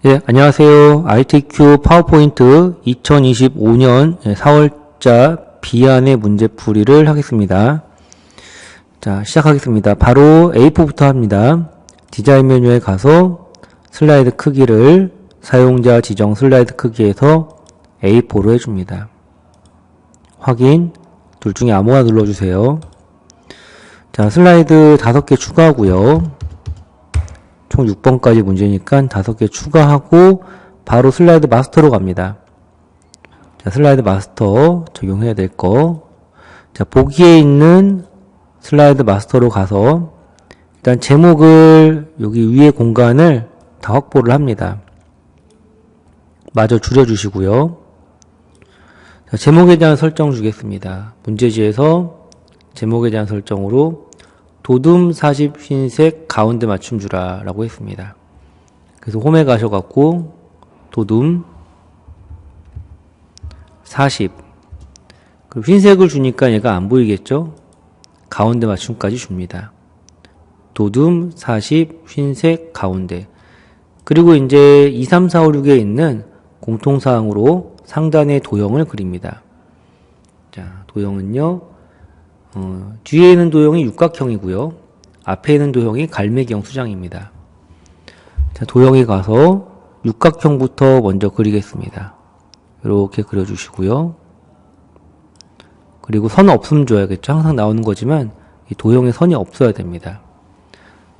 예, 안녕하세요. ITQ 파워포인트 2025년 4월자 비안의 문제풀이를 하겠습니다. 자, 시작하겠습니다. 바로 A4부터 합니다. 디자인 메뉴에 가서 슬라이드 크기를 사용자 지정 슬라이드 크기에서 A4로 해줍니다. 확인, 둘 중에 아무거나 눌러주세요. 자, 슬라이드 5개 추가하고요. 총 6번까지 문제니까 5개 추가하고 바로 슬라이드 마스터로 갑니다. 자, 슬라이드 마스터 적용해야 될 거. 자, 보기에 있는 슬라이드 마스터로 가서 일단 제목을 여기 위에 공간을 다 확보를 합니다. 마저 줄여주시고요. 자, 제목에 대한 설정 주겠습니다. 문제지에서 제목에 대한 설정으로 도둠 40 흰색 가운데 맞춤 주라 라고 했습니다. 그래서 홈에 가셔갖고 도둠 40 그리고 흰색을 주니까 얘가 안 보이겠죠? 가운데 맞춤까지 줍니다. 도둠 40 흰색 가운데 그리고 이제 2, 3, 4, 5, 6에 있는 공통사항으로 상단에 도형을 그립니다. 자, 도형은요 뒤에 있는 도형이 육각형이고요. 앞에 있는 도형이 갈매기형 수장입니다. 자, 도형에 가서 육각형부터 먼저 그리겠습니다. 이렇게 그려주시고요. 그리고 선 없음 줘야겠죠. 항상 나오는 거지만 이 도형에 선이 없어야 됩니다.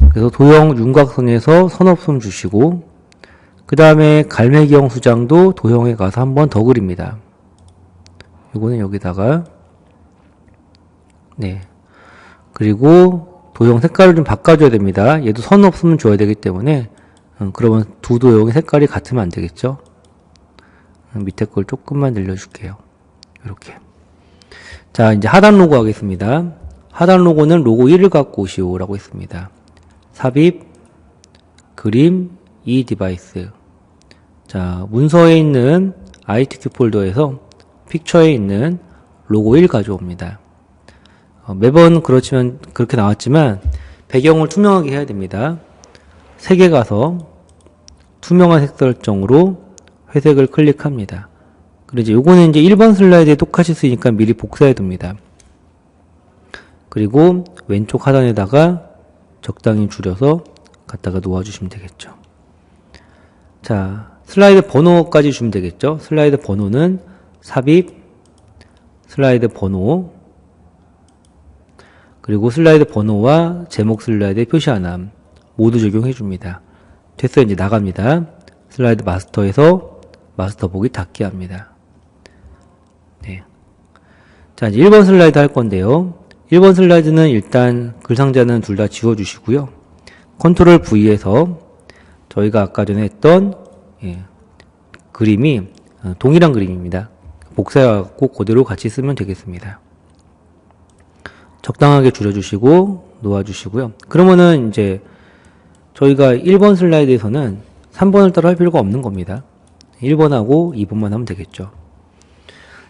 그래서 도형 윤곽선에서 선 없음 주시고 그 다음에 갈매기형 수장도 도형에 가서 한 번 더 그립니다. 이거는 여기다가 네. 그리고 도형 색깔을 좀 바꿔줘야 됩니다. 얘도 선 없으면 줘야 되기 때문에 그러면 두 도형의 색깔이 같으면 안 되겠죠. 밑에 걸 조금만 늘려줄게요. 이렇게. 자, 이제 하단 로고 하겠습니다. 하단 로고는 로고 1을 갖고 오시오 라고 했습니다. 삽입, 그림, 이 디바이스. 자, 문서에 있는 ITQ 폴더에서 픽처에 있는 로고 1 가져옵니다. 매번 그렇게 나왔지만 배경을 투명하게 해야 됩니다. 색에 가서 투명한 색 설정으로 회색을 클릭합니다. 그리고 이제 요거는 이제 1번 슬라이드에 똑같이 쓰니까 미리 복사해 둡니다. 그리고 왼쪽 하단에다가 적당히 줄여서 갖다가 놓아주시면 되겠죠. 자, 슬라이드 번호까지 주면 되겠죠. 슬라이드 번호는 삽입, 슬라이드 번호, 그리고 슬라이드 번호와 제목 슬라이드의 표시 하남 모두 적용해 줍니다. 됐어요. 이제 나갑니다. 슬라이드 마스터에서 마스터 보기 닫기 합니다. 네. 자, 이제 1번 슬라이드 할 건데요. 1번 슬라이드는 일단 글 상자는 둘 다 지워주시고요. 컨트롤 V에서 저희가 아까 전에 했던 그림이 동일한 그림입니다. 복사해갖고 그대로 같이 쓰면 되겠습니다. 적당하게 줄여주시고 놓아주시고요. 그러면은 이제 저희가 1번 슬라이드에서는 3번을 따로 할 필요가 없는 겁니다. 1번하고 2번만 하면 되겠죠.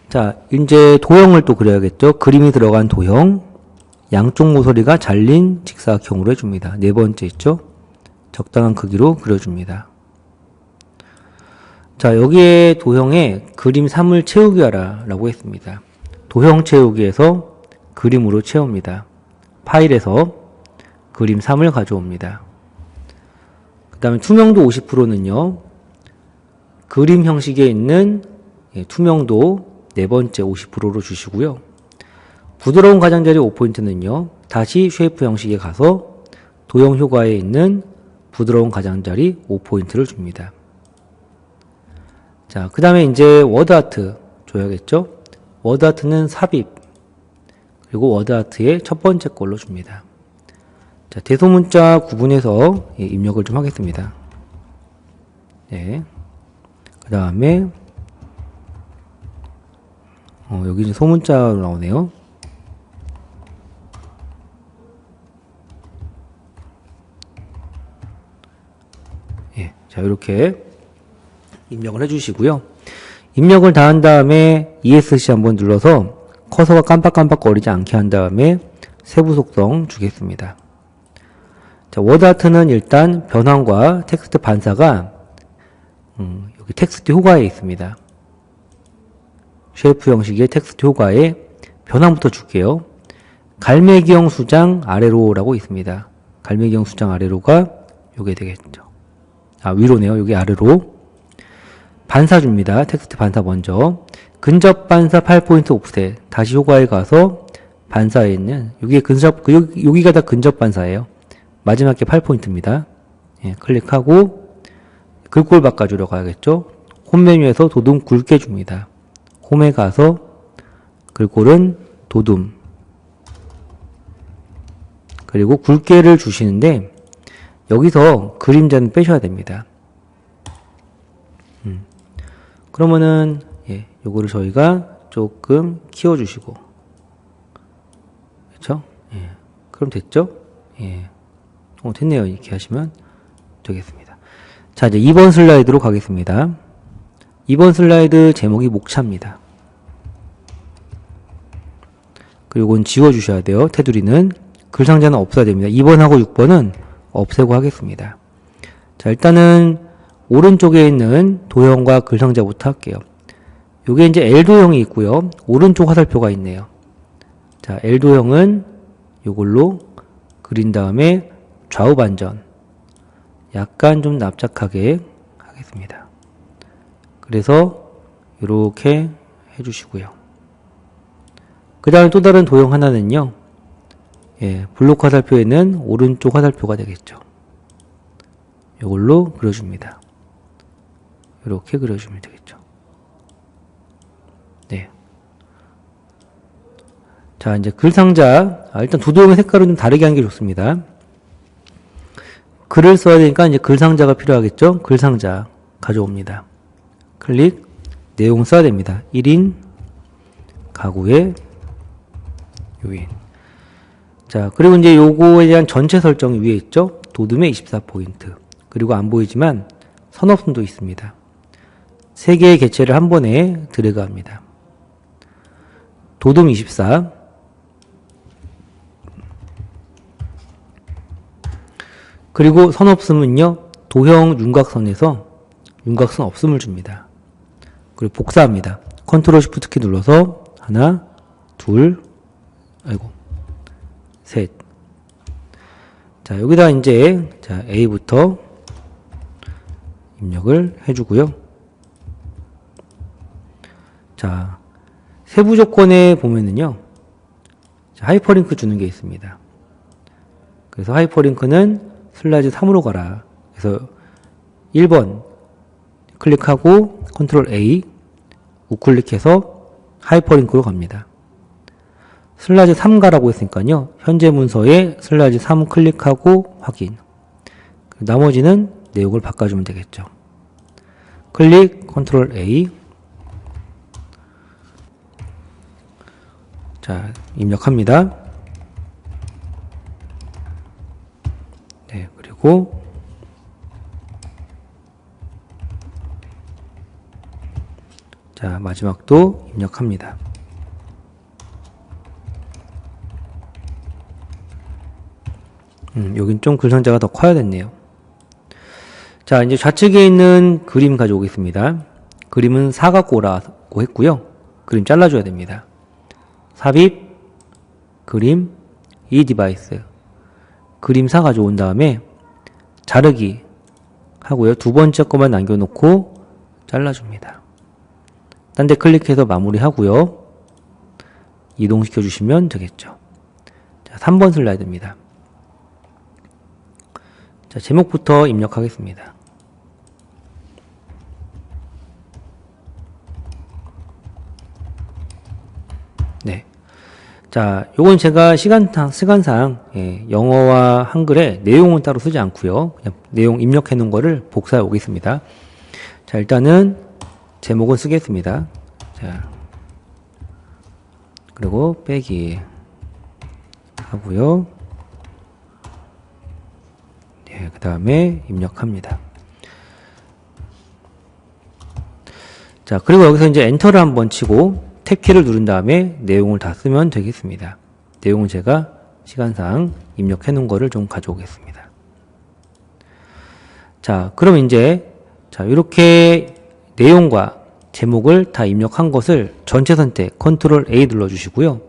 자, 이제 도형을 또 그려야겠죠. 그림이 들어간 도형, 양쪽 모서리가 잘린 직사각형으로 해줍니다. 네 번째 있죠. 적당한 크기로 그려줍니다. 자, 여기에 도형에 그림 3을 채우게 하라 라고 했습니다. 도형 채우기에서 그림으로 채웁니다. 파일에서 그림 3을 가져옵니다. 그 다음에 투명도 50%는요. 그림 형식에 있는 투명도 네 번째 50%로 주시고요. 부드러운 가장자리 5포인트는요. 다시 쉐이프 형식에 가서 도형 효과에 있는 부드러운 가장자리 5포인트를 줍니다. 자, 그 다음에 이제 워드 아트 줘야겠죠? 워드 아트는 삽입, 그리고 워드 아트의 첫 번째 걸로 줍니다. 자, 대소문자 구분해서 입력을 좀 하겠습니다. 네. 그 다음에, 여기 이제 소문자로 나오네요. 예. 자, 이렇게 입력을 해주시고요. 입력을 다 한 다음에 ESC 한번 눌러서 커서가 깜빡깜빡거리지 않게 한 다음에 세부 속성 주겠습니다. 자, 워드 아트는 일단 변환과 텍스트 반사가 여기 텍스트 효과에 있습니다. 쉐이프 형식의 텍스트 효과에 변환부터 줄게요. 갈매기형 수장 아래로라고 있습니다. 갈매기형 수장 아래로가 요게 되겠죠. 위로네요. 여기 아래로. 반사 줍니다. 텍스트 반사 먼저. 근접 반사 8포인트 옵셋. 다시 효과에 가서 반사에 있는, 여기가 다 근접 반사예요. 마지막 게 8포인트입니다. 예, 클릭하고, 글꼴 바꿔주러 가야겠죠? 홈 메뉴에서 도둠 굵게 줍니다. 홈에 가서, 글꼴은 도둠. 그리고 굵게를 주시는데, 여기서 그림자는 빼셔야 됩니다. 그러면은, 예, 요거를 저희가 조금 키워주시고. 그쵸? 예. 그럼 됐죠? 예. 됐네요. 이렇게 하시면 되겠습니다. 자, 이제 2번 슬라이드로 가겠습니다. 2번 슬라이드 제목이 목차입니다. 그리고 이건 지워주셔야 돼요. 테두리는. 글상자는 없어야 됩니다. 2번하고 6번은 없애고 하겠습니다. 자, 일단은 오른쪽에 있는 도형과 글상자부터 할게요. 요게 이제 L도형이 있고요. 오른쪽 화살표가 있네요. 자, L도형은 요걸로 그린 다음에 좌우 반전. 약간 좀 납작하게 하겠습니다. 그래서 이렇게 해주시고요. 그 다음에 또 다른 도형 하나는요. 예, 블록 화살표에는 오른쪽 화살표가 되겠죠. 이걸로 그려줍니다. 이렇게 그려주면 되겠죠. 네. 자, 이제 글상자. 일단 두 도형의 색깔은 좀 다르게 하는 게 좋습니다. 글을 써야 되니까 이제 글상자가 필요하겠죠? 글상자 가져옵니다. 클릭, 내용 써야 됩니다. 1인, 가구의 요인. 자, 그리고 이제 요거에 대한 전체 설정이 위에 있죠? 도둠의 24포인트. 그리고 안 보이지만 선업순도 있습니다. 3개의 개체를 한 번에 드래그 합니다. 도둠 24. 그리고 선 없음은요, 도형 윤곽선에서 윤곽선 없음을 줍니다. 그리고 복사합니다. 컨트롤 시프트 키 눌러서 하나, 둘, 셋. 자, 여기다 이제, 자, A부터 입력을 해주고요. 자, 세부 조건에 보면은요, 자, 하이퍼링크 주는 게 있습니다. 그래서 하이퍼링크는 슬라이드 3으로 가라. 그래서 1번 클릭하고 컨트롤 A 우클릭해서 하이퍼링크로 갑니다. 슬라이드 3 가라고 했으니까요. 현재 문서에 슬라이드 3 클릭하고 확인. 나머지는 내용을 바꿔주면 되겠죠. 클릭 컨트롤 A. 자, 입력합니다. 네, 그리고 자, 마지막도 입력합니다. 여긴 좀 글상자가 더 커야 됐네요. 자, 이제 좌측에 있는 그림 가져오겠습니다. 그림은 사각고라고 했고요. 그림 잘라줘야 됩니다. 삽입, 그림, 이 디바이스. 그림 사 가져온 다음에 자르기 하고요. 두 번째 거만 남겨놓고 잘라줍니다. 딴 데 클릭해서 마무리하고요. 이동시켜 주시면 되겠죠. 자, 3번 슬라이드입니다. 자, 제목부터 입력하겠습니다. 네. 자, 요건 제가 시간상, 예, 영어와 한글에 내용은 따로 쓰지 않고요. 그냥 내용 입력해 놓은 거를 복사해 오겠습니다. 자, 일단은 제목은 쓰겠습니다. 자, 그리고 빼기 하고요. 네, 그 다음에 입력합니다. 자, 그리고 여기서 이제 엔터를 한번 치고 탭키를 누른 다음에 내용을 다 쓰면 되겠습니다. 내용은 제가 시간상 입력해 놓은 거를 좀 가져오겠습니다. 자, 그럼 이제 자, 이렇게 내용과 제목을 다 입력한 것을 전체 선택 컨트롤 A 눌러주시고요.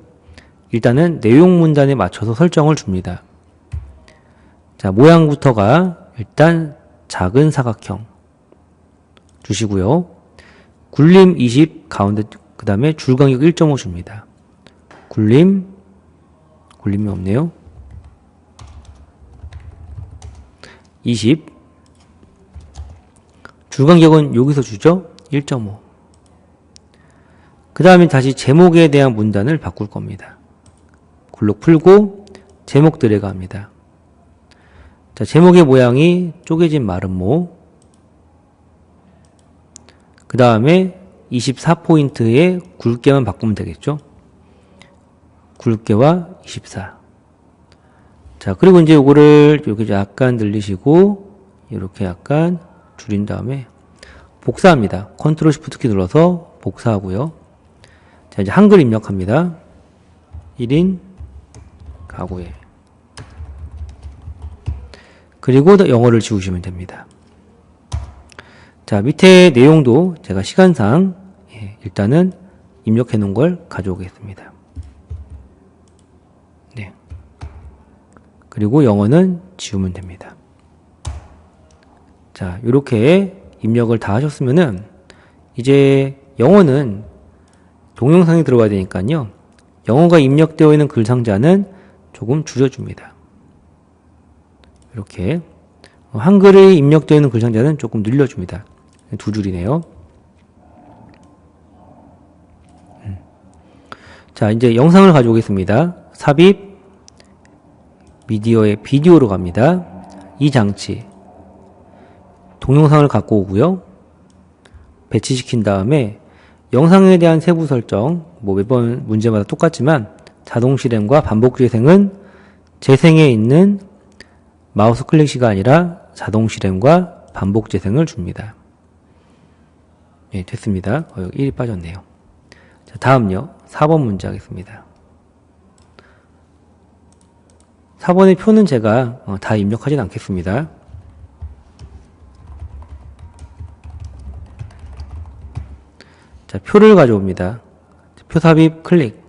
일단은 내용 문단에 맞춰서 설정을 줍니다. 자, 모양부터가 일단 작은 사각형 주시고요. 굴림 20 가운데 그 다음에 줄간격 1.5 줍니다. 굴림이 없네요. 20 줄간격은 여기서 주죠. 1.5 그 다음에 다시 제목에 대한 문단을 바꿀 겁니다. 굴록 풀고 제목 드래그 합니다. 자, 제목의 모양이 쪼개진 마름모 그 다음에 24포인트의 굵게만 바꾸면 되겠죠. 굵게와 24 자, 그리고 이제 요거를 여기 약간 늘리시고 이렇게 약간 줄인 다음에 복사합니다. 컨트롤 시프트 키 눌러서 복사하고요. 자, 이제 한글 입력합니다. 1인 가구에 그리고 영어를 지우시면 됩니다. 자, 밑에 내용도 제가 시간상 일단은 입력해 놓은 걸 가져오겠습니다. 네. 그리고 영어는 지우면 됩니다. 자, 이렇게 입력을 다 하셨으면은 이제 영어는 동영상이 들어가야 되니까요. 영어가 입력되어 있는 글 상자는 조금 줄여줍니다. 이렇게 한글이 입력되어 있는 글 상자는 조금 늘려줍니다. 2줄이네요. 자, 이제 영상을 가져오겠습니다. 삽입, 미디어의 비디오로 갑니다. 이 장치, 동영상을 갖고 오고요. 배치시킨 다음에 영상에 대한 세부 설정, 뭐 매번 문제마다 똑같지만 자동 실행과 반복 재생은 재생에 있는 마우스 클릭시가 아니라 자동 실행과 반복 재생을 줍니다. 네, 됐습니다. 여기 1이 빠졌네요. 자, 다음요. 4번 문제 하겠습니다. 4번의 표는 제가 다 입력하진 않겠습니다. 자, 표를 가져옵니다. 표 삽입 클릭.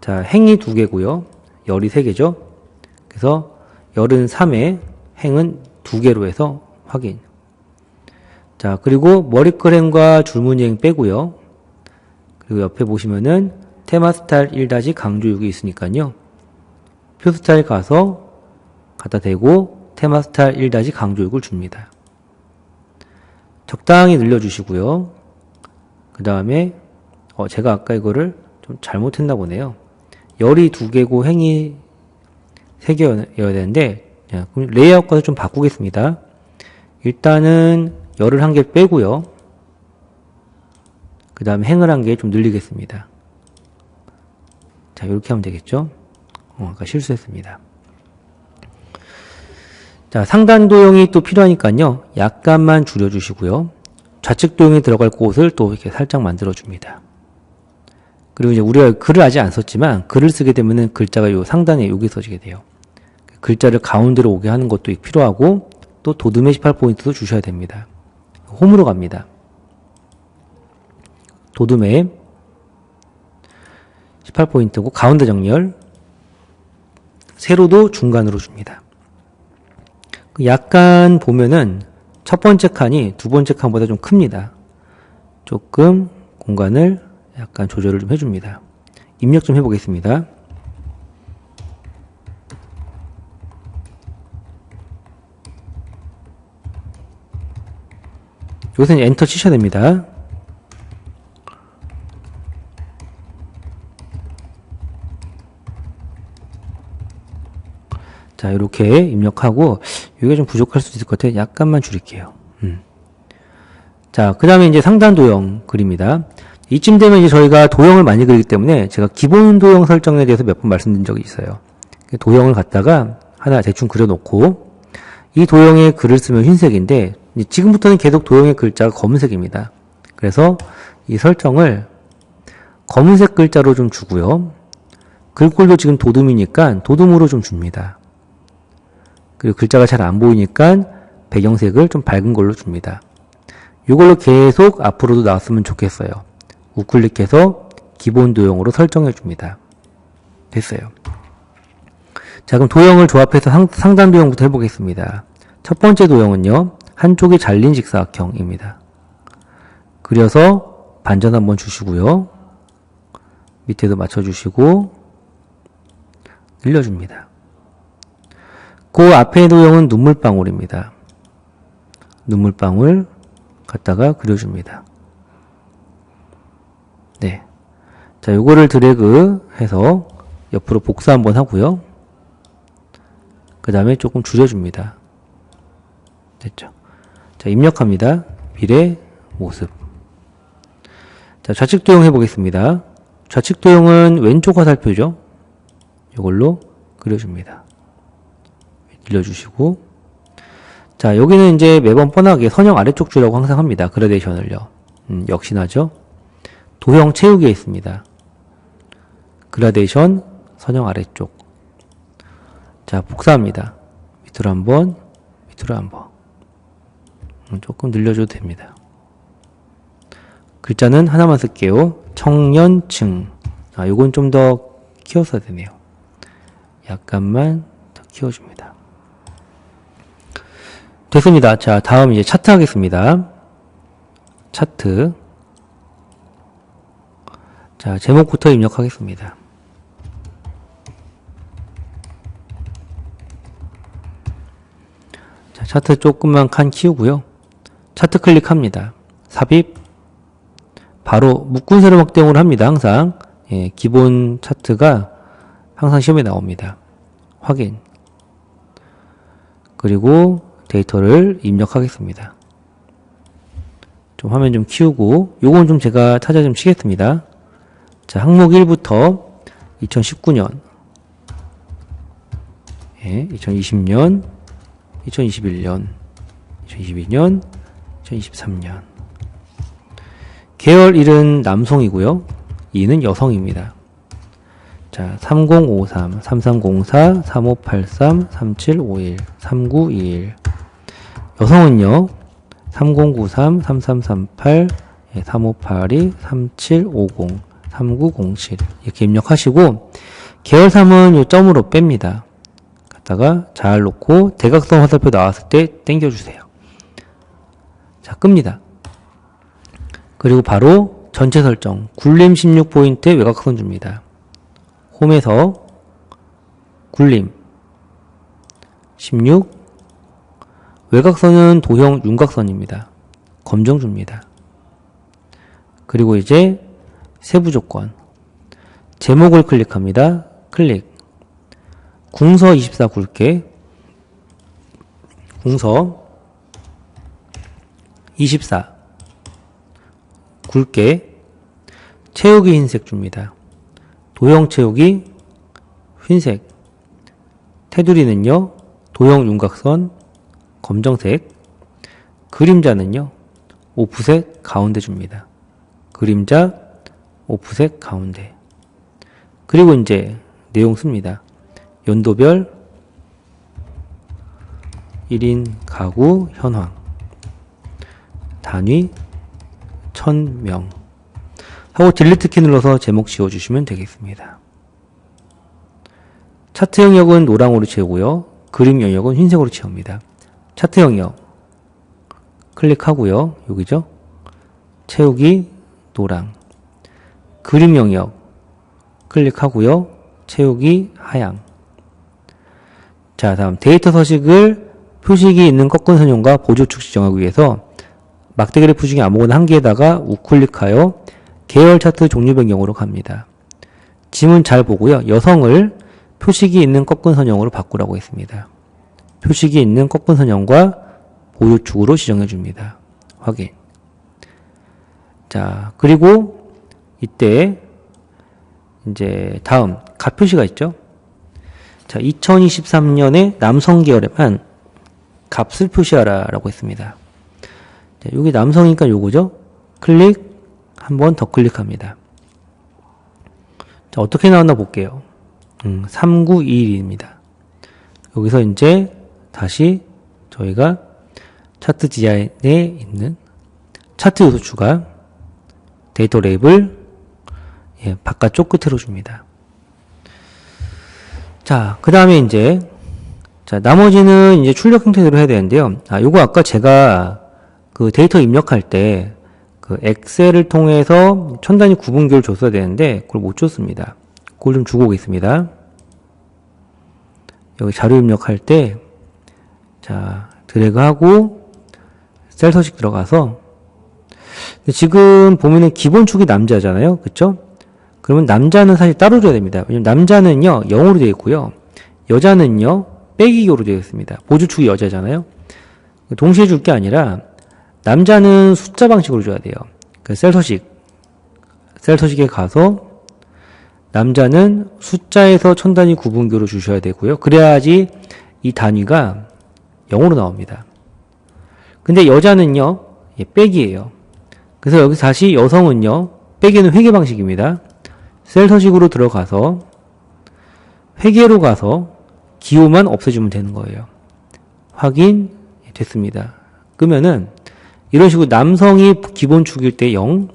자, 행이 2개고요. 열이 3개죠. 그래서 열은 3에 행은 2개로 해서 확인. 자, 그리고 머리끄램과 줄무늬행 빼고요. 그리고 옆에 보시면은 테마 스타일 1- 강조 6이 있으니까요. 표 스타일 가서 갖다 대고 테마 스타일 1- 강조 6을 줍니다. 적당히 늘려주시고요. 그 다음에 제가 아까 이거를 좀 잘못했나 보네요. 열이 2개고 행이 3개여야 되는데 그럼 레이아웃과도 좀 바꾸겠습니다. 일단은 열을 1개 빼고요. 그 다음에 행을 1개 좀 늘리겠습니다. 자, 이렇게 하면 되겠죠? 아까 실수했습니다. 자, 상단 도형이 또 필요하니까요. 약간만 줄여주시고요. 좌측 도형이 들어갈 곳을 또 이렇게 살짝 만들어줍니다. 그리고 이제 우리가 글을 아직 안 썼지만 글을 쓰게 되면은 글자가 요 상단에 여기 써지게 돼요. 글자를 가운데로 오게 하는 것도 필요하고 또 도둠의 18포인트도 주셔야 됩니다. 홈으로 갑니다. 도둠의 18포인트고 가운데 정렬 세로도 중간으로 줍니다. 약간 보면은 첫 번째 칸이 두 번째 칸보다 좀 큽니다. 조금 공간을 약간 조절을 좀 해줍니다. 입력 좀 해보겠습니다. 여기서는 엔터 치셔야 됩니다. 자, 이렇게 입력하고 이게 좀 부족할 수도 있을 것 같아요. 약간만 줄일게요. 자, 그 다음에 이제 상단 도형 그립니다. 이쯤 되면 이제 저희가 도형을 많이 그리기 때문에 제가 기본 도형 설정에 대해서 몇 번 말씀드린 적이 있어요. 도형을 갖다가 하나 대충 그려놓고 이 도형에 글을 쓰면 흰색인데 지금부터는 계속 도형의 글자가 검은색입니다. 그래서 이 설정을 검은색 글자로 좀 주고요. 글꼴도 지금 도둠이니까 도둠으로 좀 줍니다. 그리고 글자가 잘 안 보이니까 배경색을 좀 밝은 걸로 줍니다. 이걸로 계속 앞으로도 나왔으면 좋겠어요. 우클릭해서 기본 도형으로 설정해 줍니다. 됐어요. 자, 그럼 도형을 조합해서 상단 도형부터 해보겠습니다. 첫 번째 도형은요, 한쪽이 잘린 직사각형입니다. 그려서 반전 한번 주시고요. 밑에도 맞춰주시고 늘려줍니다. 그 앞에 도형은 눈물방울입니다. 눈물방울 갖다가 그려줍니다. 네. 자, 요거를 드래그 해서 옆으로 복사 한번 하고요. 그 다음에 조금 줄여줍니다. 됐죠? 자, 입력합니다. 미래 모습. 자, 좌측 도형 해보겠습니다. 좌측 도형은 왼쪽 화살표죠? 이걸로 그려줍니다. 늘려주시고. 자, 여기는 이제 매번 뻔하게 선형 아래쪽 주라고 항상 합니다. 그라데이션을요. 역시나죠? 도형 채우기에 있습니다. 그라데이션, 선형 아래쪽. 자, 복사합니다. 밑으로 한번, 밑으로 한번. 조금 늘려줘도 됩니다. 글자는 하나만 쓸게요. 청년층. 아, 요건 좀 더 키워서 되네요. 약간만 더 키워줍니다. 됐습니다. 자, 다음 이제 차트 하겠습니다. 차트. 자, 제목부터 입력하겠습니다. 자, 차트 조금만 칸 키우고요. 차트 클릭합니다. 삽입. 바로 묶은 세로 확대형으로 합니다. 항상. 예, 기본 차트가 항상 시험에 나옵니다. 확인. 그리고 데이터를 입력하겠습니다. 좀 화면 좀 키우고, 요건 좀 제가 타자 좀 치겠습니다. 자, 항목 1부터 2019년, 예, 2020년, 2021년, 2022년, 2023년. 계열 1은 남성이고요. 2는 여성입니다. 자, 3053, 3304, 3583, 3751, 3921. 여성은요, 3093, 3338, 3582, 3750, 3907. 이렇게 입력하시고, 계열 3은 요 점으로 뺍니다. 갖다가 잘 놓고, 대각선 화살표 나왔을 때 당겨주세요. 자, 끕니다. 그리고 바로 전체 설정, 굴림 16포인트에 외곽선 줍니다. 홈에서 굴림 16, 외곽선은 도형 윤곽선입니다. 검정 줍니다. 그리고 이제 세부 조건, 제목을 클릭합니다. 클릭. 궁서 24 굵게, 궁서 24 굵게, 채우기 흰색 줍니다. 도형 채우기 흰색, 테두리는요 도형 윤곽선 검정색, 그림자는요 오프셋 가운데 줍니다. 그림자 오프셋 가운데. 그리고 이제 내용 씁니다. 연도별 1인 가구 현황, 단위 1000명 하고 딜리트 키 눌러서 제목 지워주시면 되겠습니다. 차트 영역은 노랑으로 채우고요. 그림 영역은 흰색으로 채웁니다. 차트 영역 클릭하고요. 여기죠. 채우기 노랑. 그림 영역 클릭하고요. 채우기 하양. 자, 다음 데이터 서식을 표식이 있는 꺾은 선형과 보조축 지정하기 위해서 막대 그래프 중에 아무거나 한 개에다가 우클릭하여 계열 차트 종류 변경으로 갑니다. 지문 잘 보고요. 여성을 표식이 있는 꺾은 선형으로 바꾸라고 했습니다. 표식이 있는 꺾은 선형과 보조축으로 지정해 줍니다. 확인. 자, 그리고 이때 이제 다음 값 표시가 있죠. 자, 2023년에 남성 계열에만 값을 표시하라 라고 했습니다. 자, 여기 남성이니까 요거죠. 클릭, 한 번 더 클릭합니다. 자, 어떻게 나왔나 볼게요. 3921입니다. 여기서 이제 다시 저희가 차트 디자인에 있는 차트 요소 추가, 데이터 레이블, 예, 바깥쪽 끝으로 줍니다. 자, 그 다음에 이제, 자, 나머지는 이제 출력 형태대로 해야 되는데요. 요거 아까 제가 그 데이터 입력할 때, 그 엑셀을 통해서 천 단위 구분기를 줬어야 되는데, 그걸 못 줬습니다. 그걸 좀 주고 오겠습니다. 여기 자료 입력할 때, 자, 드래그하고, 셀 서식 들어가서, 지금 보면은 기본축이 남자잖아요. 그쵸? 그러면 남자는 사실 따로 줘야 됩니다. 왜냐면 남자는요, 0으로 되어 있고요. 여자는요, 빼기 2로 되어 있습니다. 보조축이 여자잖아요. 동시에 줄 게 아니라, 남자는 숫자 방식으로 줘야 돼요. 그 셀 서식에 가서, 남자는 숫자에서 천 단위 구분기로 주셔야 되고요. 그래야지 이 단위가 0으로 나옵니다. 근데 여자는요, 예, 빼기예요. 그래서 여기서 다시 여성은요, 빼기는 회계 방식입니다. 셀 서식으로 들어가서 회계로 가서 기호만 없애주면 되는 거예요. 확인 됐습니다. 그러면은 이런 식으로 남성이 기본축일 때 0,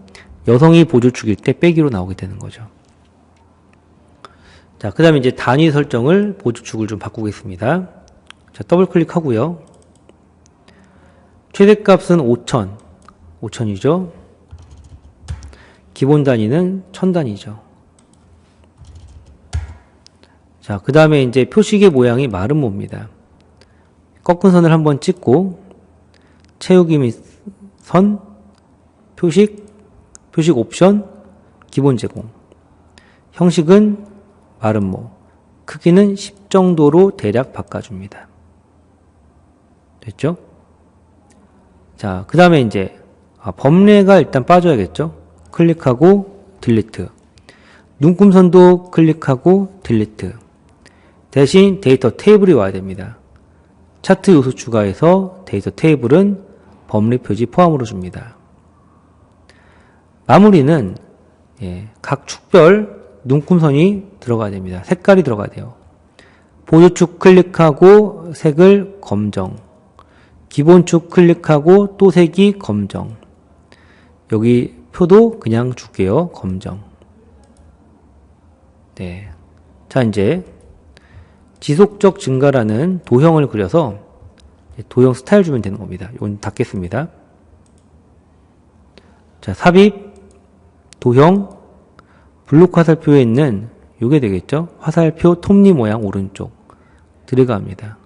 여성이 보조축일 때 빼기로 나오게 되는 거죠. 자, 그 다음에 이제 단위 설정을 보조축을 좀 바꾸겠습니다. 자, 더블 클릭하고요. 최대값은 5,000, 5,000이죠. 기본 단위는 1000단위죠. 자, 그 다음에 이제 표식의 모양이 마름모입니다. 꺾은 선을 한번 찍고, 채우기 및 선, 표식 옵션, 기본 제공. 형식은 마름모. 크기는 10 정도로 대략 바꿔줍니다. 됐죠? 자, 그 다음에 이제, 범례가 일단 빠져야겠죠? 클릭하고, 딜리트. 눈금선도 클릭하고, 딜리트. 대신 데이터 테이블이 와야 됩니다. 차트 요소 추가해서 데이터 테이블은 범례 표지 포함으로 줍니다. 마무리는, 예, 각 축별 눈금선이 들어가야 됩니다. 색깔이 들어가야 돼요. 보조축 클릭하고 색을 검정. 기본축 클릭하고 또 색이 검정. 여기 표도 그냥 줄게요. 검정. 네. 자, 이제 지속적 증가라는 도형을 그려서 도형 스타일 주면 되는 겁니다. 이건 닫겠습니다. 자, 삽입, 도형, 블록 화살표에 있는 요게 되겠죠? 화살표 톱니 모양 오른쪽 들어갑니다.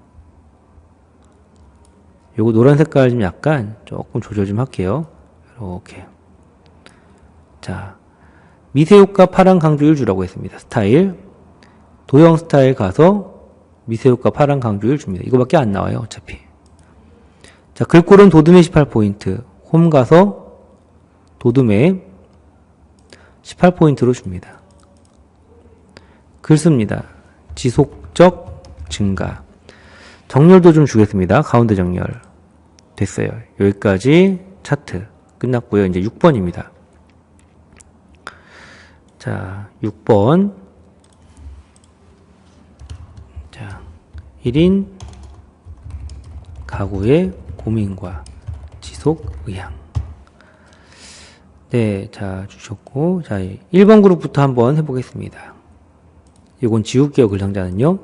요거 노란 색깔 좀 약간 조금 조절 좀 할게요. 이렇게. 자, 미세효과 파란 강조율 주라고 했습니다. 스타일. 도형 스타일 가서 미세효과 파란 강조율 줍니다. 이거밖에 안 나와요, 어차피. 자, 글꼴은 도둠의 18포인트. 홈 가서 도둠의 18포인트로 줍니다. 글 씁니다. 지속적 증가. 정렬도 좀 주겠습니다. 가운데 정렬. 됐어요. 여기까지 차트 끝났고요. 이제 6번입니다. 자, 6번. 자, 1인 가구의 고민과 지속 의향. 네, 자, 주셨고. 자, 1번 그룹부터 한번 해보겠습니다. 이건 지울게요, 글상자는요.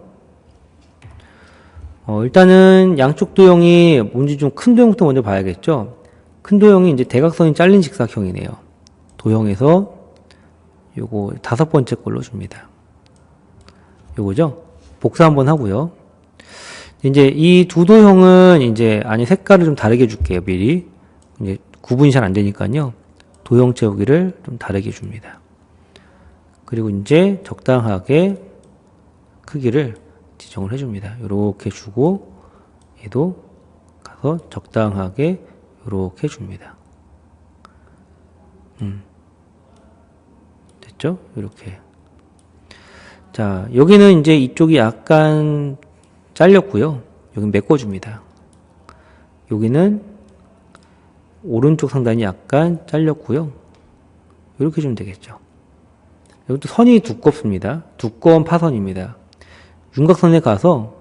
일단은 양쪽 도형이 뭔지 좀 큰 도형부터 먼저 봐야겠죠. 큰 도형이 이제 대각선이 잘린 직사형이네요. 도형에서 요거 5번째 걸로 줍니다. 요거죠? 복사 한번 하고요. 이제 이 두 도형은 이제 안에 색깔을 좀 다르게 줄게요, 미리. 이제 구분이 잘 안 되니까요. 도형 채우기를 좀 다르게 줍니다. 그리고 이제 적당하게 크기를 지정을 해줍니다. 요렇게 주고, 얘도 가서 적당하게 요렇게 줍니다. 됐죠? 요렇게. 자, 여기는 이제 이쪽이 약간 잘렸고요. 여기는 메꿔줍니다. 여기는 오른쪽 상단이 약간 잘렸고요. 이렇게 주면 되겠죠. 이것도 선이 두껍습니다. 두꺼운 파선입니다. 윤곽선에 가서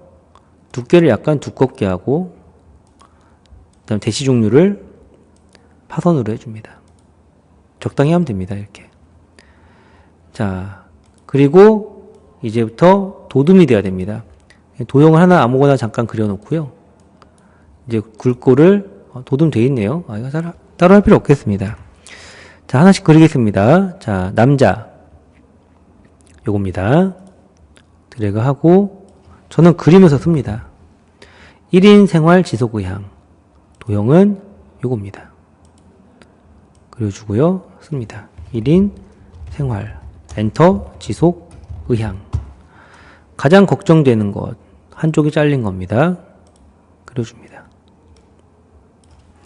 두께를 약간 두껍게 하고, 그 다음 대시 종류를 파선으로 해줍니다. 적당히 하면 됩니다. 이렇게. 자, 그리고 이제부터 도둠이 돼야 됩니다. 도형을 하나 아무거나 잠깐 그려놓고요. 이제 글꼴을 도둠 돼 있네요. 이거 따로 할 필요 없겠습니다. 자, 하나씩 그리겠습니다. 자, 남자. 요겁니다. 드래그 하고, 저는 그리면서 씁니다. 1인 생활 지속 의향. 도형은 요겁니다. 그려주고요. 씁니다. 1인 생활. 엔터 지속 의향. 가장 걱정되는 것. 한쪽이 잘린 겁니다. 그려줍니다.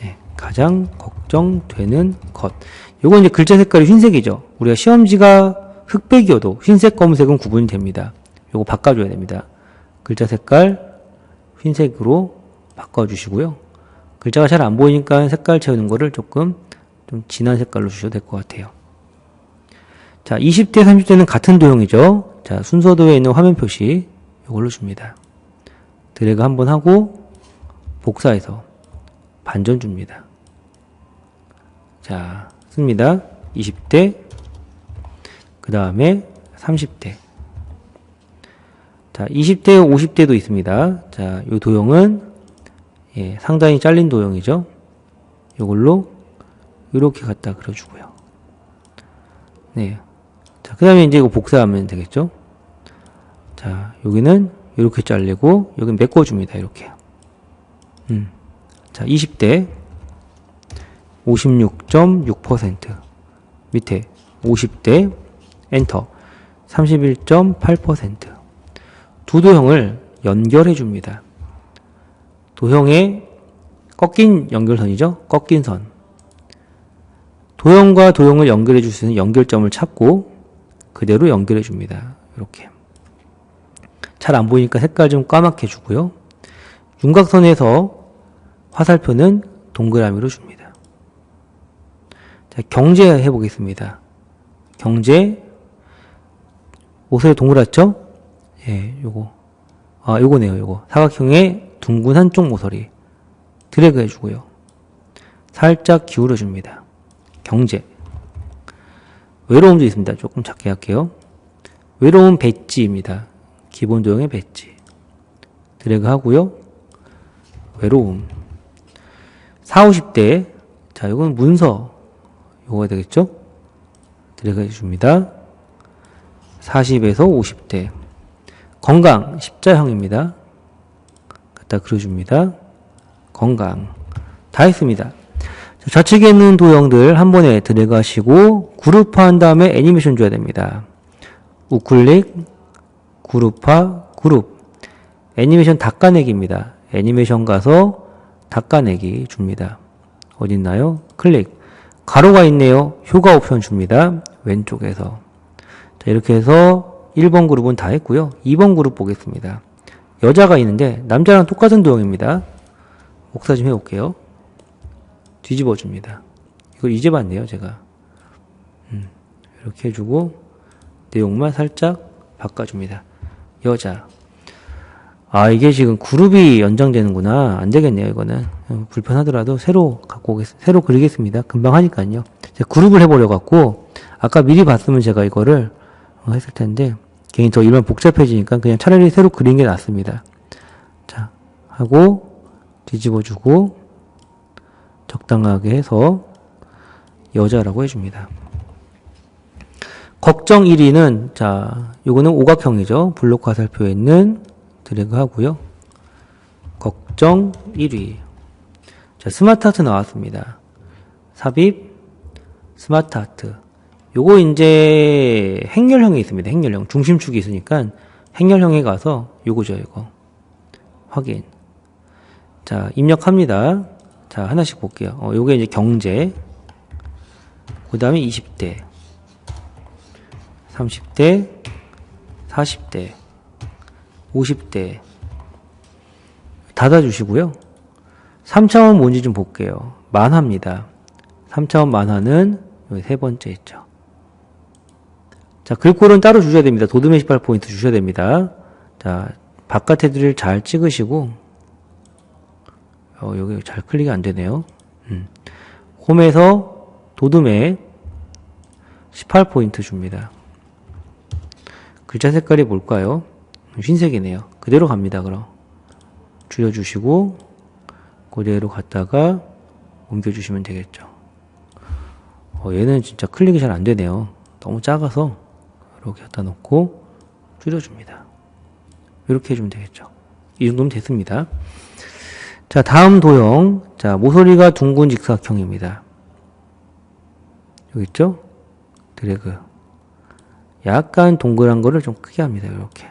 네, 가장 걱정되는 것. 요건 이제 글자 색깔이 흰색이죠. 우리가 시험지가 흑백이어도 흰색, 검은색은 구분이 됩니다. 요거 바꿔줘야 됩니다. 글자 색깔 흰색으로 바꿔주시고요. 글자가 잘 안 보이니까 색깔 채우는 거를 조금 좀 진한 색깔로 주셔도 될 것 같아요. 자, 20대, 30대는 같은 도형이죠. 자, 순서도에 있는 화면 표시 이걸로 줍니다. 드래그 한번 하고 복사해서 반전 줍니다. 자, 씁니다. 20대, 그 다음에 30대. 자, 20대, 50대도 있습니다. 자, 이 도형은 상당히 잘린 도형이죠. 이걸로 이렇게 갖다 그려주고요. 네. 자, 그 다음에 이제 이거 복사하면 되겠죠. 자, 여기는 이렇게 잘리고, 여기는 메꿔줍니다. 이렇게. 자, 20대 56.6%. 밑에 50대 엔터 31.8%. 두 도형을 연결해 줍니다. 도형의 꺾인 연결선이죠. 꺾인 선. 도형과 도형을 연결해 줄 수 있는 연결점을 찾고 그대로 연결해 줍니다. 이렇게. 잘 안 보이니까 색깔 좀 까맣게 주고요. 윤곽선에서 화살표는 동그라미로 줍니다. 자, 경제 해보겠습니다. 경제, 옷에 동그랗죠? 예, 요거네요, 요거. 사각형의 둥근 한쪽 모서리. 드래그 해주고요. 살짝 기울여줍니다. 경제. 외로움도 있습니다. 조금 작게 할게요. 외로움 배지입니다. 기본 도형의 배지. 드래그 하고요. 외로움. 40, 50대. 자, 이건 문서. 요거가 되겠죠? 드래그 해줍니다. 40에서 50대. 건강. 십자형입니다. 갖다 그려줍니다. 건강. 다 했습니다. 좌측에 있는 도형들 한 번에 드래그 하시고 그룹화한 다음에 애니메이션 줘야 됩니다. 우클릭, 그룹화, 그룹. 애니메이션 닦아내기입니다. 애니메이션 가서 닦아내기 줍니다. 어딨나요? 클릭. 가로가 있네요. 효과 옵션 줍니다. 왼쪽에서. 자, 이렇게 해서 1번 그룹은 다 했고요. 2번 그룹 보겠습니다. 여자가 있는데 남자랑 똑같은 도형입니다. 복사 좀 해볼게요. 뒤집어 줍니다. 이걸 이제 봤네요, 제가. 이렇게 해주고 내용만 살짝 바꿔줍니다. 여자. 이게 지금 그룹이 연장되는구나. 안 되겠네요, 이거는. 불편하더라도 새로 새로 그리겠습니다. 금방 하니까요. 제가 그룹을 해버려갖고, 아까 미리 봤으면 제가 이거를 했을 텐데, 괜히 더 일반 복잡해지니까 그냥 차라리 새로 그리는 게 낫습니다. 자, 하고, 뒤집어주고, 적당하게 해서, 여자라고 해줍니다. 걱정 1위는, 자, 요거는 오각형이죠. 블록 화살표에 있는 드래그 하고요. 걱정 1위. 자, 스마트 하트 나왔습니다. 삽입, 스마트 하트. 요거 이제 행렬형이 있습니다. 행렬형. 중심축이 있으니까 행렬형에 가서 요거죠, 이거. 확인. 자, 입력합니다. 자, 하나씩 볼게요. 요게 이제 경제. 그 다음에 20대. 30대. 40대. 50대. 닫아주시고요. 3차원 뭔지 좀 볼게요. 만화입니다. 3차원 만화는 여기 세 번째 있죠. 자, 글꼴은 따로 주셔야 됩니다. 도드메 18포인트 주셔야 됩니다. 자, 바깥 테두리를 잘 찍으시고, 여기 잘 클릭이 안 되네요. 홈에서 도둠에 18포인트 줍니다. 글자 색깔이 뭘까요? 흰색이네요. 그대로 갑니다. 그럼 줄여주시고 그대로 갔다가 옮겨주시면 되겠죠. 얘는 진짜 클릭이 잘 안되네요. 너무 작아서 이렇게 갖다 놓고 줄여줍니다. 이렇게 해주면 되겠죠. 이 정도면 됐습니다. 자, 다음 도형. 자, 모서리가 둥근 직사각형입니다. 여기 있죠? 드래그. 약간 동그란 거를 좀 크게 합니다. 이렇게.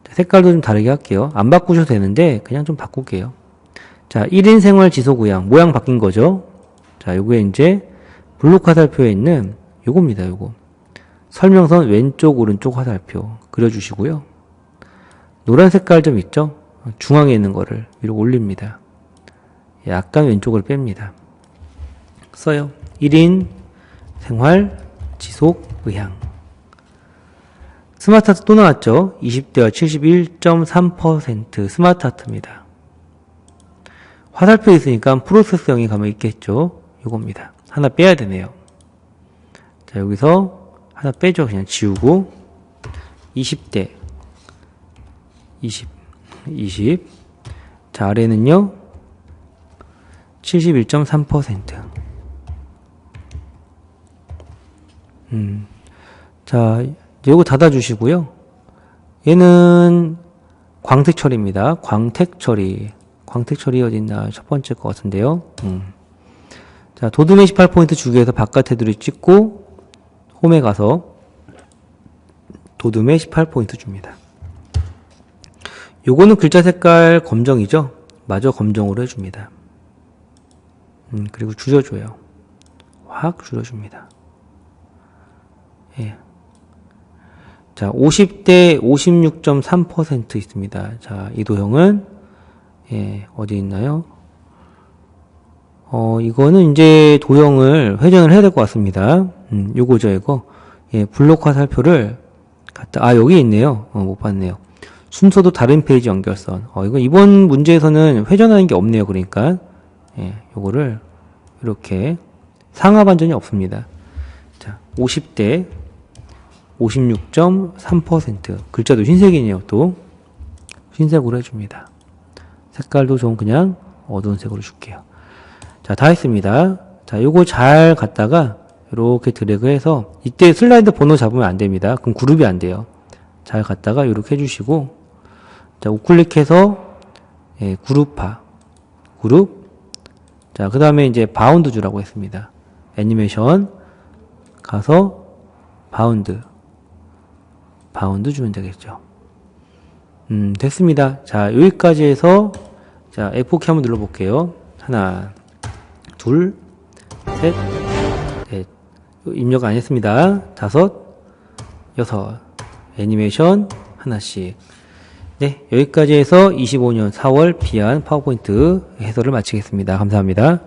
자, 색깔도 좀 다르게 할게요. 안 바꾸셔도 되는데 그냥 좀 바꿀게요. 자, 1인 생활 지속의향. 모양 바뀐 거죠? 자, 요거에 이제 블록 화살표에 있는 요겁니다. 요거. 설명선 왼쪽 오른쪽 화살표 그려주시고요. 노란 색깔 좀 있죠? 중앙에 있는 거를 위로 올립니다. 약간 왼쪽으로 뺍니다. 써요. 1인 생활 지속 의향. 스마트 하트 또 나왔죠? 20대와 71.3% 스마트 하트입니다. 화살표 있으니까 프로세스형이 가면 있겠죠? 요겁니다. 하나 빼야 되네요. 자, 여기서 하나 빼죠. 그냥 지우고 20대 20 자, 아래는요 71.3% 자, 요거 닫아주시고요. 얘는 광택 처리입니다. 광택 처리 어딨나? 첫 번째 것 같은데요. 자, 도둠에 18포인트 주기 위해서 바깥 테두리 찍고 홈에 가서 도둠에 18포인트 줍니다. 요거는 글자 색깔 검정이죠? 마저 검정으로 해줍니다. 그리고 줄여줘요. 확 줄여줍니다. 예. 자, 50대 56.3% 있습니다. 자, 이 도형은, 예, 어디 있나요? 이거는 이제 도형을 회전을 해야 될 것 같습니다. 요거죠, 이거. 예, 블록 화살표를 갖다, 여기 있네요. 못 봤네요. 순서도 다른 페이지 연결선. 이거 이번 문제에서는 회전하는 게 없네요. 그러니까. 예, 요거를 이렇게 상하 반전이 없습니다. 자, 50대 56.3% 글자도 흰색이네요. 또 흰색으로 해줍니다. 색깔도 좀 그냥 어두운 색으로 줄게요. 자, 다 했습니다. 자, 요거 잘 갖다가 이렇게 드래그해서 이때 슬라이드 번호 잡으면 안 됩니다. 그럼 그룹이 안 돼요. 잘 갖다가 이렇게 해주시고 자, 우클릭해서 예, 그룹화 그룹. 자, 그 다음에 이제 바운드 주라고 했습니다. 애니메이션 가서 바운드 주면 되겠죠. 됐습니다. 자, 여기까지 해서 자, F4키 한번 눌러볼게요. 하나, 둘, 셋, 넷. 입력 안 했습니다. 다섯, 여섯. 애니메이션 하나씩. 네, 여기까지 해서 25년 4월 비안 파워포인트 해설을 마치겠습니다. 감사합니다.